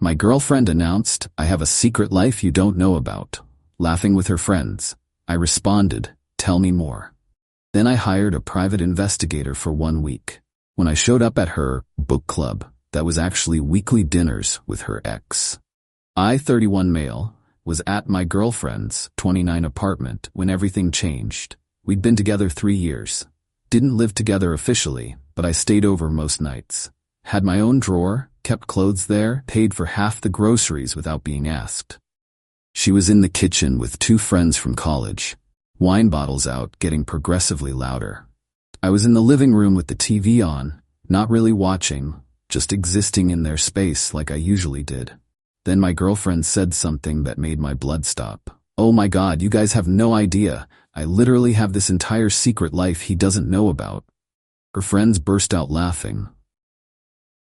My girlfriend announced, "I have a secret life you don't know about." Laughing with her friends, I responded, "Tell me more." Then I hired a private investigator for 1 week. When I showed up at her book club, that was actually weekly dinners with her ex. I, 31 male, was at my girlfriend's 29 apartment when everything changed. We'd been together 3 years. Didn't live together officially, but I stayed over most nights. Had my own drawer, kept clothes there, paid for half the groceries without being asked. She was in the kitchen with 2 friends from college. Wine bottles out, getting progressively louder. I was in the living room with the TV on, not really watching, just existing in their space like I usually did. Then my girlfriend said something that made my blood stop. "Oh my God, you guys have no idea. I literally have this entire secret life he doesn't know about." Her friends burst out laughing.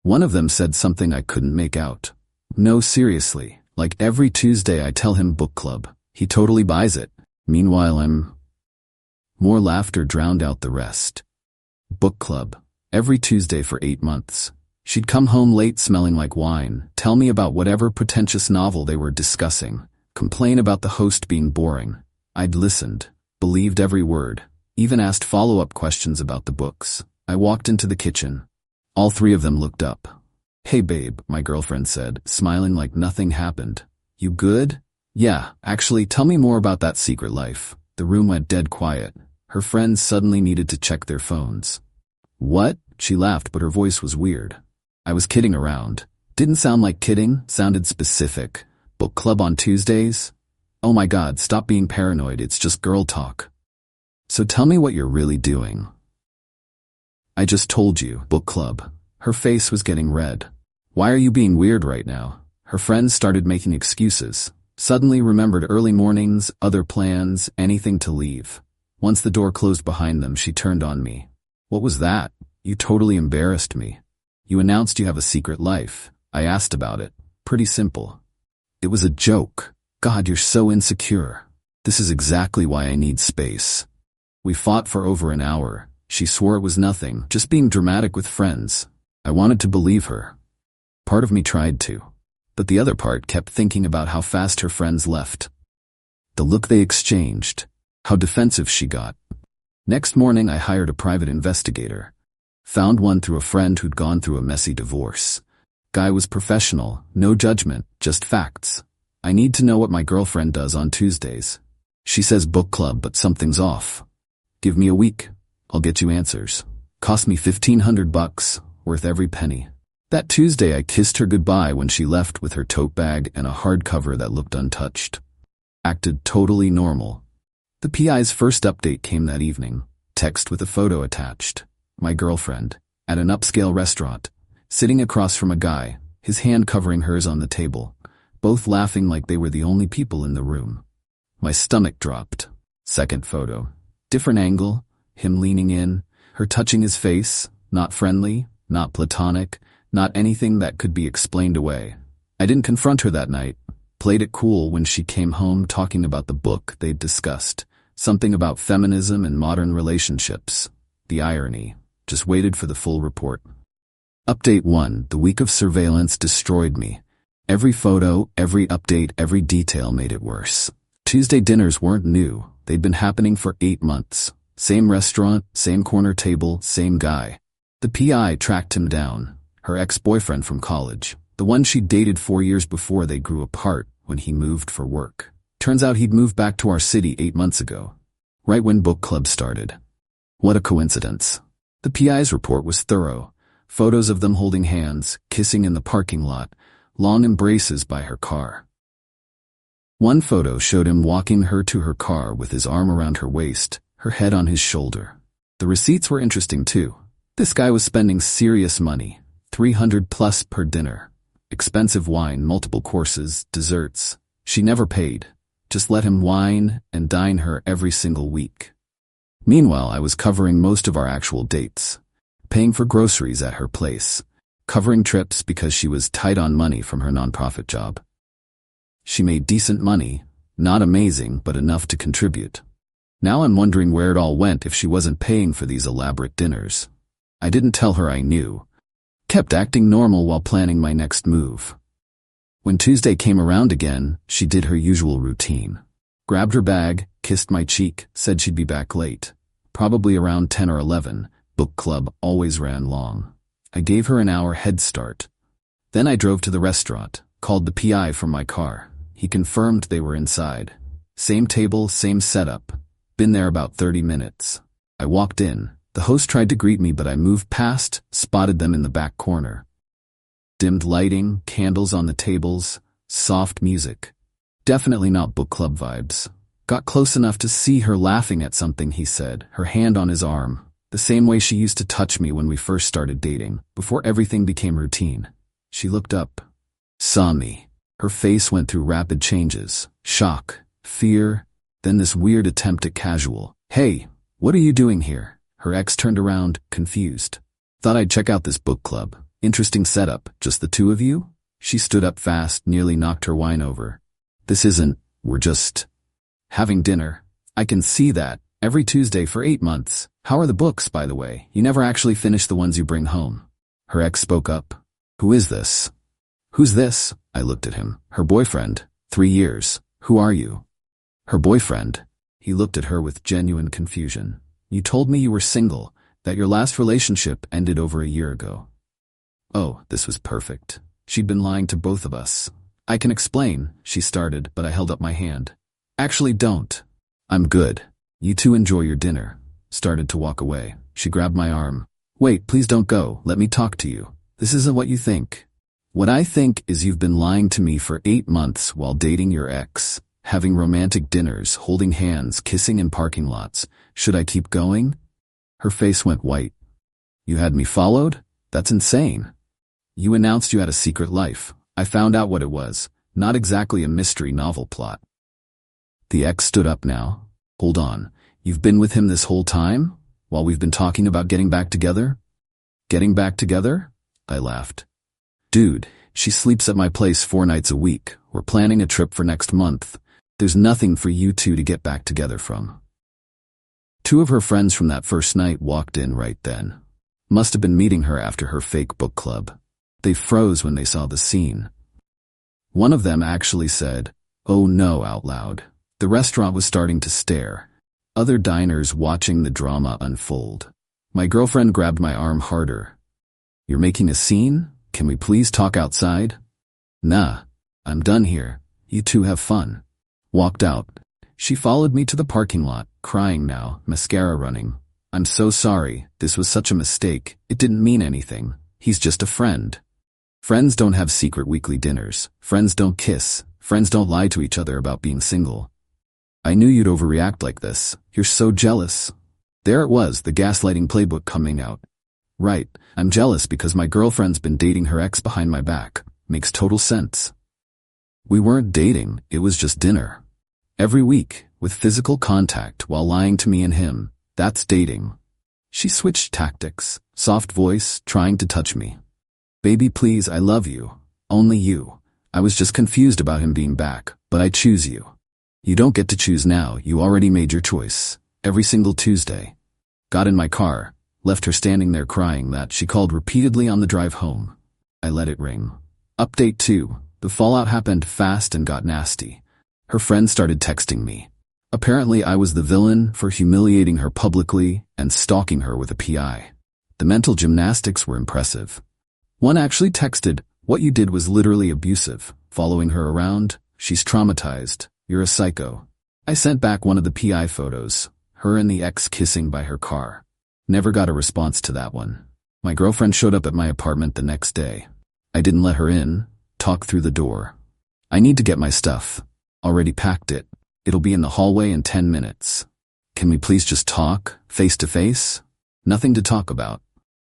One of them said something I couldn't make out. "No, seriously, like every Tuesday I tell him book club. He totally buys it. Meanwhile More laughter drowned out the rest. Book club. Every Tuesday for 8 months. She'd come home late smelling like wine, tell me about whatever pretentious novel they were discussing, complain about the host being boring. I'd listened, believed every word, even asked follow-up questions about the books. I walked into the kitchen. All 3 of them looked up. "Hey babe," my girlfriend said, smiling like nothing happened. "You good?" "Yeah, actually, tell me more about that secret life." The room went dead quiet. Her friends suddenly needed to check their phones. "What?" She laughed, but her voice was weird. I was kidding around. Didn't sound like kidding, sounded specific. "Book club on Tuesdays?" "Oh my God, stop being paranoid, it's just girl talk." "So tell me what you're really doing." "I just told you, book club." Her face was getting red. "Why are you being weird right now?" Her friends started making excuses. Suddenly remembered early mornings, other plans, anything to leave. Once the door closed behind them, she turned on me. "What was that? You totally embarrassed me. You announced you have a secret life. I asked about it. Pretty simple." "It was a joke." "God, you're so insecure." "This is exactly why I need space." We fought for over an hour. She swore it was nothing, just being dramatic with friends. I wanted to believe her. Part of me tried to. But the other part kept thinking about how fast her friends left. The look they exchanged. How defensive she got. Next morning I hired a private investigator. Found one through a friend who'd gone through a messy divorce. Guy was professional, no judgment, just facts. "I need to know what my girlfriend does on Tuesdays. She says book club, but something's off. Give me a week. I'll get you answers." Cost me $1,500, worth every penny. That Tuesday I kissed her goodbye when she left with her tote bag and a hardcover that looked untouched. Acted totally normal. The PI's first update came that evening. Text with a photo attached. My girlfriend, at an upscale restaurant, sitting across from a guy, his hand covering hers on the table, both laughing like they were the only people in the room. My stomach dropped. Second photo. Different angle, him leaning in, her touching his face, not friendly, not platonic, not anything that could be explained away. I didn't confront her that night. Played it cool when she came home talking about the book they'd discussed. Something about feminism and modern relationships. The irony. Just waited for the full report. Update 1. The week of surveillance destroyed me. Every photo, every update, every detail made it worse. Tuesday dinners weren't new. They'd been happening for 8 months. Same restaurant, same corner table, same guy. The PI tracked him down. Her ex-boyfriend from college. The one she'd dated 4 years before they grew apart when he moved for work. Turns out he'd moved back to our city 8 months ago. Right when book club started. What a coincidence. The PI's report was thorough. Photos of them holding hands, kissing in the parking lot, long embraces by her car. One photo showed him walking her to her car with his arm around her waist, her head on his shoulder. The receipts were interesting too. This guy was spending serious money. $300+ per dinner. Expensive wine, multiple courses, desserts. She never paid. Just let him wine and dine her every single week. Meanwhile, I was covering most of our actual dates. Paying for groceries at her place. Covering trips because she was tight on money from her nonprofit job. She made decent money. Not amazing, but enough to contribute. Now I'm wondering where it all went if she wasn't paying for these elaborate dinners. I didn't tell her I knew. Kept acting normal while planning my next move. When Tuesday came around again, she did her usual routine. Grabbed her bag, kissed my cheek, said she'd be back late. Probably around 10 or 11. Book club always ran long. I gave her an hour head start. Then I drove to the restaurant, called the PI from my car. He confirmed they were inside. Same table, same setup. Been there about 30 minutes. I walked in. The host tried to greet me, but I moved past, spotted them in the back corner. Dimmed lighting, candles on the tables, soft music. Definitely not book club vibes. Got close enough to see her laughing at something he said, her hand on his arm, the same way she used to touch me when we first started dating, before everything became routine. She looked up, saw me. Her face went through rapid changes, shock, fear, then this weird attempt at casual. "Hey, what are you doing here?" Her ex turned around, confused. "Thought I'd check out this book club. Interesting setup, just the two of you?" She stood up fast, nearly knocked her wine over. We're just having dinner." "I can see that. Every Tuesday for 8 months. How are the books, by the way? You never actually finish the ones you bring home." Her ex spoke up. "Who is this?" "Who's this?" I looked at him. "Her boyfriend. 3 years. Who are you?" "Her boyfriend." He looked at her with genuine confusion. "You told me you were single, that your last relationship ended over a year ago." Oh, this was perfect. She'd been lying to both of us. "I can explain," she started, but I held up my hand. "Actually, don't. I'm good. You two enjoy your dinner." Started to walk away. She grabbed my arm. "Wait, please don't go. Let me talk to you. This isn't what you think. What I think is you've been lying to me for 8 months while dating your ex, having romantic dinners, holding hands, kissing in parking lots. Should I keep going?" Her face went white. "You had me followed? That's insane. You announced you had a secret life. I found out what it was. Not exactly a mystery novel plot." The ex stood up now. "Hold on. You've been with him this whole time? While we've been talking about getting back together?" "Getting back together?" I laughed. "Dude, she sleeps at my place 4 nights a week. We're planning a trip for next month. There's nothing for you two to get back together from." 2 of her friends from that first night walked in right then. Must have been meeting her after her fake book club. They froze when they saw the scene. One of them actually said, "Oh no," out loud. The restaurant was starting to stare. Other diners watching the drama unfold. My girlfriend grabbed my arm harder. "You're making a scene? Can we please talk outside?" "Nah, I'm done here. You two have fun." Walked out. She followed me to the parking lot, crying now, mascara running. "I'm so sorry. This was such a mistake. It didn't mean anything. He's just a friend." Friends don't have secret weekly dinners. Friends don't kiss. Friends don't lie to each other about being single. "I knew you'd overreact like this. You're so jealous." There it was, the gaslighting playbook coming out. Right, I'm jealous because my girlfriend's been dating her ex behind my back. Makes total sense. We weren't dating, it was just dinner. Every week, with physical contact while lying to me and him. That's dating. She switched tactics, soft voice, trying to touch me. "Baby, please, I love you. Only you. I was just confused about him being back, but I choose you." "You don't get to choose now, you already made your choice. Every single Tuesday." Got in my car, left her standing there crying that she called repeatedly on the drive home. I let it ring. Update 2. The fallout happened fast and got nasty. Her friends started texting me. Apparently I was the villain for humiliating her publicly and stalking her with a PI. The mental gymnastics were impressive. One actually texted, "What you did was literally abusive. Following her around, she's traumatized. You're a psycho." I sent back one of the PI photos, her and the ex kissing by her car. Never got a response to that one. My girlfriend showed up at my apartment the next day. I didn't let her in, talked through the door. "I need to get my stuff. Already packed it. It'll be in the hallway in 10 minutes. Can we please just talk, face to face?" "Nothing to talk about.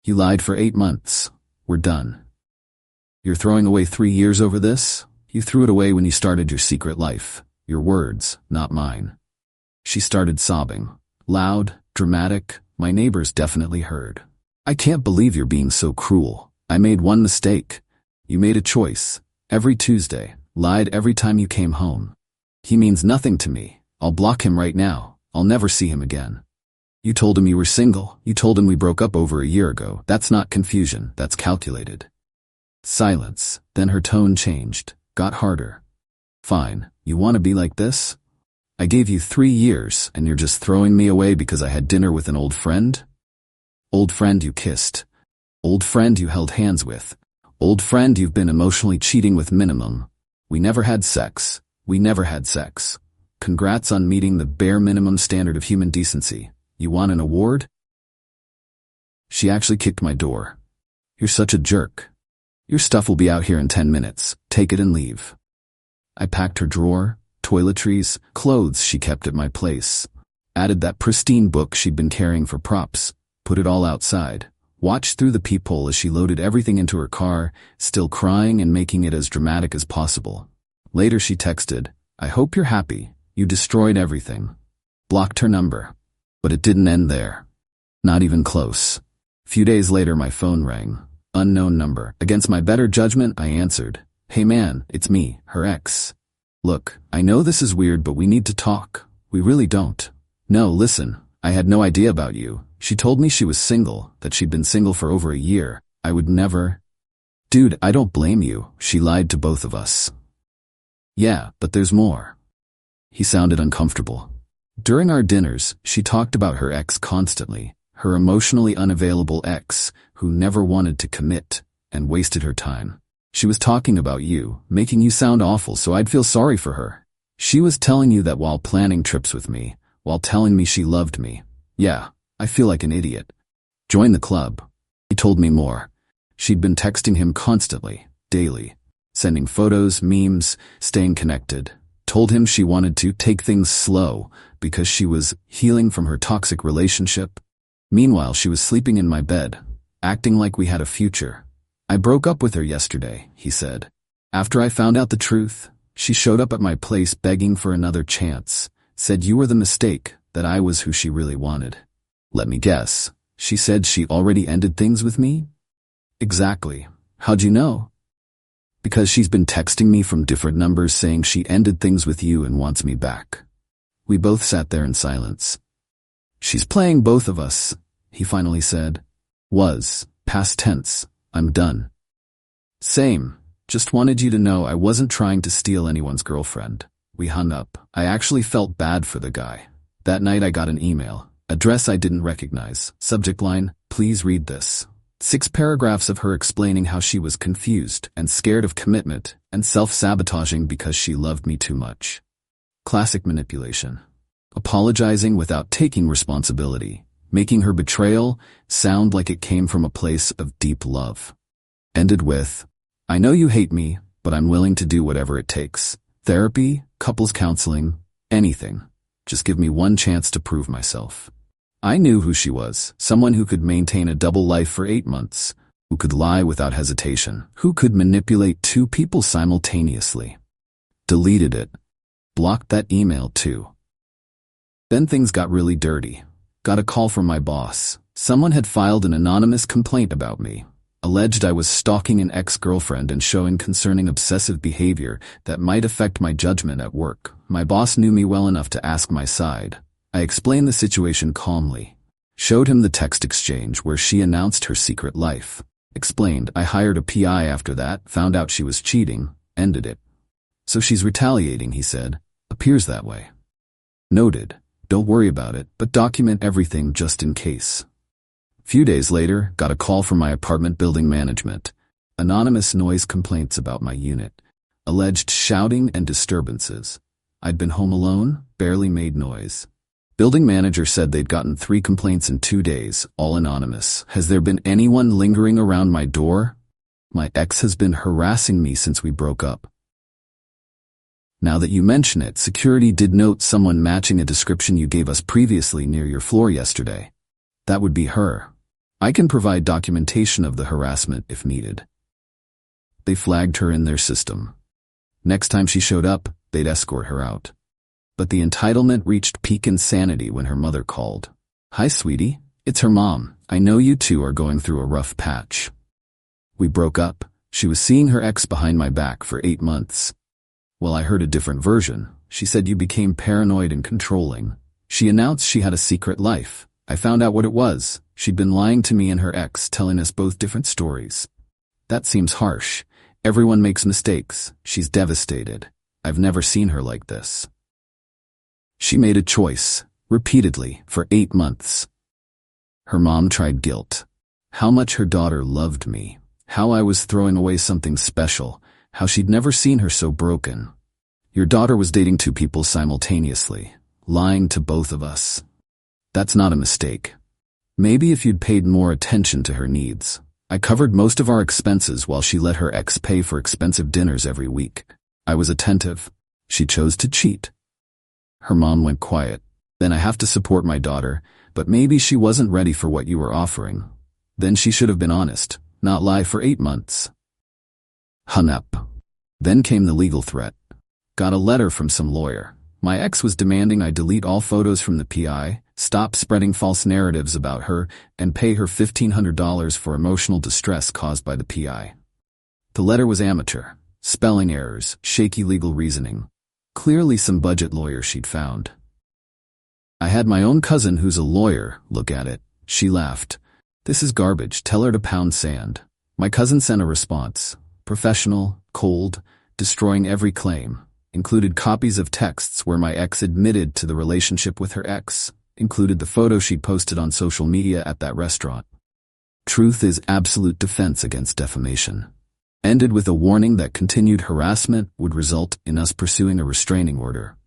You lied for 8 months. We're done." "You're throwing away 3 years over this? You threw it away when you started your secret life. Your words, not mine." She started sobbing. Loud, dramatic, my neighbors definitely heard. "I can't believe you're being so cruel. I made one mistake. You made a choice. Every Tuesday, lied every time you came home. He means nothing to me. I'll block him right now. I'll never see him again. You told him you were single. You told him we broke up over a year ago. That's not confusion. That's calculated." Silence. Then her tone changed. Got harder. Fine, you want to be like this? I gave you 3 years, and you're just throwing me away because I had dinner with an old friend? Old friend you kissed. Old friend you held hands with. Old friend you've been emotionally cheating with minimum. We never had sex. We never had sex. Congrats on meeting the bare minimum standard of human decency. You want an award? She actually kicked my door. You're such a jerk. Your stuff will be out here in 10 minutes. Take it and leave. I packed her drawer, toiletries, clothes she kept at my place. Added that pristine book she'd been carrying for props. Put it all outside. Watched through the peephole as she loaded everything into her car, still crying and making it as dramatic as possible. Later she texted, I hope you're happy. You destroyed everything. Blocked her number. But it didn't end there. Not even close. Few days later my phone rang. Unknown number. Against my better judgment, I answered. Hey man, it's me, her ex. Look, I know this is weird, but we need to talk. We really don't. No, listen, I had no idea about you. She told me she was single, that she'd been single for over a year. I would never. Dude, I don't blame you. She lied to both of us. Yeah, but there's more. He sounded uncomfortable. During our dinners, she talked about her ex constantly, her emotionally unavailable ex, who never wanted to commit, and wasted her time. She was talking about you, making you sound awful so I'd feel sorry for her. She was telling you that while planning trips with me, while telling me she loved me. Yeah, I feel like an idiot. Join the club. He told me more. She'd been texting him constantly, daily, sending photos, memes, staying connected. Told him she wanted to take things slow because she was healing from her toxic relationship. Meanwhile, she was sleeping in my bed, acting like we had a future. I broke up with her yesterday, he said. After I found out the truth, she showed up at my place begging for another chance, said you were the mistake, that I was who she really wanted. Let me guess. She said she already ended things with me? Exactly. How'd you know? Because she's been texting me from different numbers saying she ended things with you and wants me back. We both sat there in silence. She's playing both of us, he finally said. Was, past tense, I'm done. Same, just wanted you to know I wasn't trying to steal anyone's girlfriend. We hung up. I actually felt bad for the guy. That night I got an email. Address I didn't recognize. Subject line, please read this. 6 paragraphs of her explaining how she was confused and scared of commitment and self-sabotaging because she loved me too much. Classic manipulation. Apologizing without taking responsibility, making her betrayal sound like it came from a place of deep love. Ended with, I know you hate me, but I'm willing to do whatever it takes. Therapy, couples counseling, anything. Just give me one chance to prove myself. I knew who she was, someone who could maintain a double life for 8 months, who could lie without hesitation, who could manipulate 2 people simultaneously. Deleted it. Blocked that email too. Then things got really dirty. Got a call from my boss. Someone had filed an anonymous complaint about me. Alleged I was stalking an ex-girlfriend and showing concerning obsessive behavior that might affect my judgment at work. My boss knew me well enough to ask my side. I explained the situation calmly. Showed him the text exchange where she announced her secret life. Explained I hired a PI after that, found out she was cheating, ended it. So she's retaliating, he said. Appears that way. Noted. Don't worry about it, but document everything just in case. Few days later, got a call from my apartment building management. Anonymous noise complaints about my unit. Alleged shouting and disturbances. I'd been home alone, barely made noise. Building manager said they'd gotten 3 complaints in 2 days, all anonymous. Has there been anyone lingering around my door? My ex has been harassing me since we broke up. Now that you mention it, security did note someone matching a description you gave us previously near your floor yesterday. That would be her. I can provide documentation of the harassment if needed. They flagged her in their system. Next time she showed up, they'd escort her out. But the entitlement reached peak insanity when her mother called. Hi, sweetie. It's her mom. I know you two are going through a rough patch. We broke up. She was seeing her ex behind my back for 8 months. Well, I heard a different version. She said you became paranoid and controlling. She announced she had a secret life. I found out what it was. She'd been lying to me and her ex, telling us both different stories. That seems harsh. Everyone makes mistakes. She's devastated. I've never seen her like this. She made a choice, repeatedly, for 8 months. Her mom tried guilt. How much her daughter loved me. How I was throwing away something special. How she'd never seen her so broken. Your daughter was dating 2 people simultaneously, lying to both of us. That's not a mistake. Maybe if you'd paid more attention to her needs. I covered most of our expenses while she let her ex pay for expensive dinners every week. I was attentive. She chose to cheat. Her mom went quiet. Then I have to support my daughter, but maybe she wasn't ready for what you were offering. Then she should have been honest, not lie for 8 months. Hung up. Then came the legal threat. Got a letter from some lawyer. My ex was demanding I delete all photos from the PI, stop spreading false narratives about her, and pay her $1,500 for emotional distress caused by the PI. The letter was amateur. Spelling errors, shaky legal reasoning. Clearly some budget lawyer she'd found. I had my own cousin who's a lawyer look at it. She laughed. This is garbage, tell her to pound sand. My cousin sent a response. Professional, cold, destroying every claim. Included copies of texts where my ex admitted to the relationship with her ex. Included the photo she'd posted on social media at that restaurant. Truth is absolute defense against defamation. Ended with a warning that continued harassment would result in us pursuing a restraining order.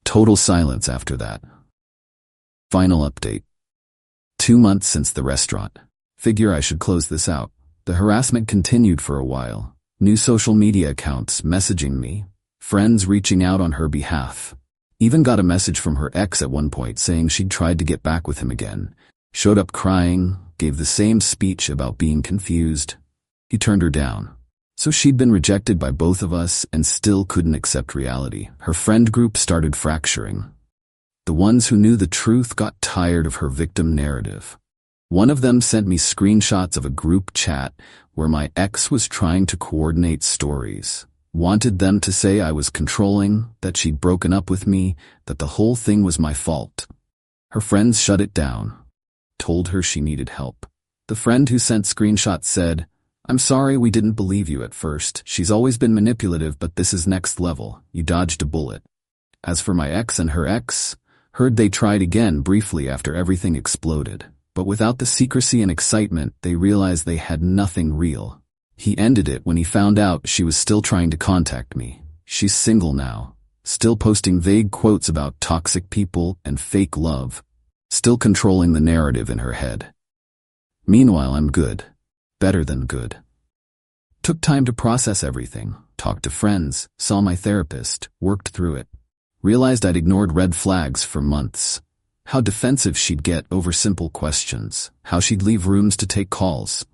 Total silence after that. Final update. 2 months since the restaurant. Figure I should close this out. The harassment continued for a while. New social media accounts messaging me. Friends reaching out on her behalf. Even got a message from her ex at one point saying she'd tried to get back with him again. Showed up crying, gave the same speech about being confused. He turned her down. So she'd been rejected by both of us and still couldn't accept reality. Her friend group started fracturing. The ones who knew the truth got tired of her victim narrative. One of them sent me screenshots of a group chat where my ex was trying to coordinate stories. Wanted them to say I was controlling, that she'd broken up with me, that the whole thing was my fault. Her friends shut it down. Told her she needed help. The friend who sent screenshots said, I'm sorry we didn't believe you at first. She's always been manipulative, but this is next level. You dodged a bullet. As for my ex and her ex, heard they tried again briefly after everything exploded. But without the secrecy and excitement, they realized they had nothing real. He ended it when he found out she was still trying to contact me. She's single now. Still posting vague quotes about toxic people and fake love. Still controlling the narrative in her head. Meanwhile, I'm good. Better than good. Took time to process everything. Talked to friends. Saw my therapist. Worked through it. Realized I'd ignored red flags for months. How defensive she'd get over simple questions. How she'd leave rooms to take calls.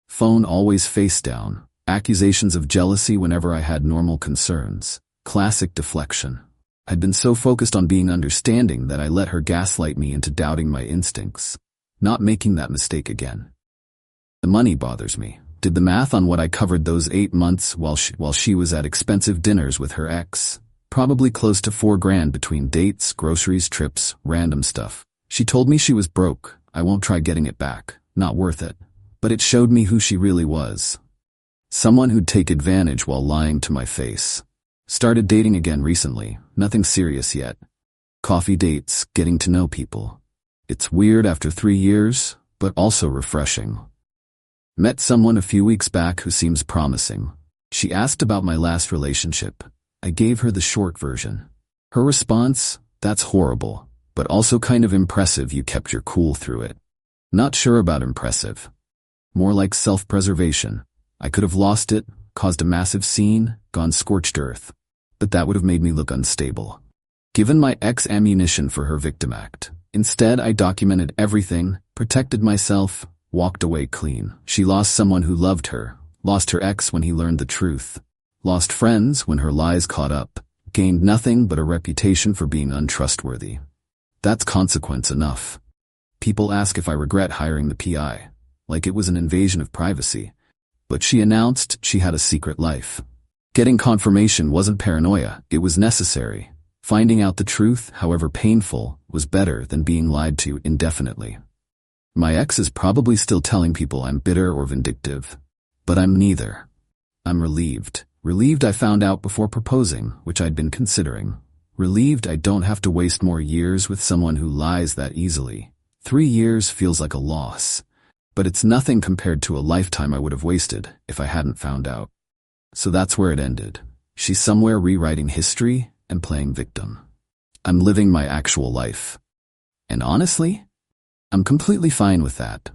Phone always face down. Accusations of jealousy whenever I had normal concerns. Classic deflection. I'd been so focused on being understanding that I let her gaslight me into doubting my instincts. Not making that mistake again. The money bothers me. Did the math on what I covered those 8 months while she was at expensive dinners with her ex. Probably close to $4,000 between dates, groceries, trips, random stuff. She told me she was broke. I won't try getting it back. Not worth it. But it showed me who she really was. Someone who'd take advantage while lying to my face. Started dating again recently. Nothing serious yet. Coffee dates, getting to know people. It's weird after 3 years, but also refreshing. Met someone a few weeks back who seems promising. She asked about my last relationship. I gave her the short version. Her response, that's horrible, but also kind of impressive you kept your cool through it. Not sure about impressive. More like self-preservation. I could have lost it, caused a massive scene, gone scorched earth. But that would have made me look unstable. Given my ex ammunition for her victim act. Instead, I documented everything, protected myself, walked away clean. She lost someone who loved her, lost her ex when he learned the truth. Lost friends when her lies caught up, gained nothing but a reputation for being untrustworthy. That's consequence enough. People ask if I regret hiring the PI, like it was an invasion of privacy. But she announced she had a secret life. Getting confirmation wasn't paranoia, it was necessary. Finding out the truth, however painful, was better than being lied to indefinitely. My ex is probably still telling people I'm bitter or vindictive. But I'm neither. I'm relieved. Relieved I found out before proposing, which I'd been considering. Relieved I don't have to waste more years with someone who lies that easily. 3 years feels like a loss, but it's nothing compared to a lifetime I would have wasted if I hadn't found out. So that's where it ended. She's somewhere rewriting history and playing victim. I'm living my actual life. And honestly, I'm completely fine with that.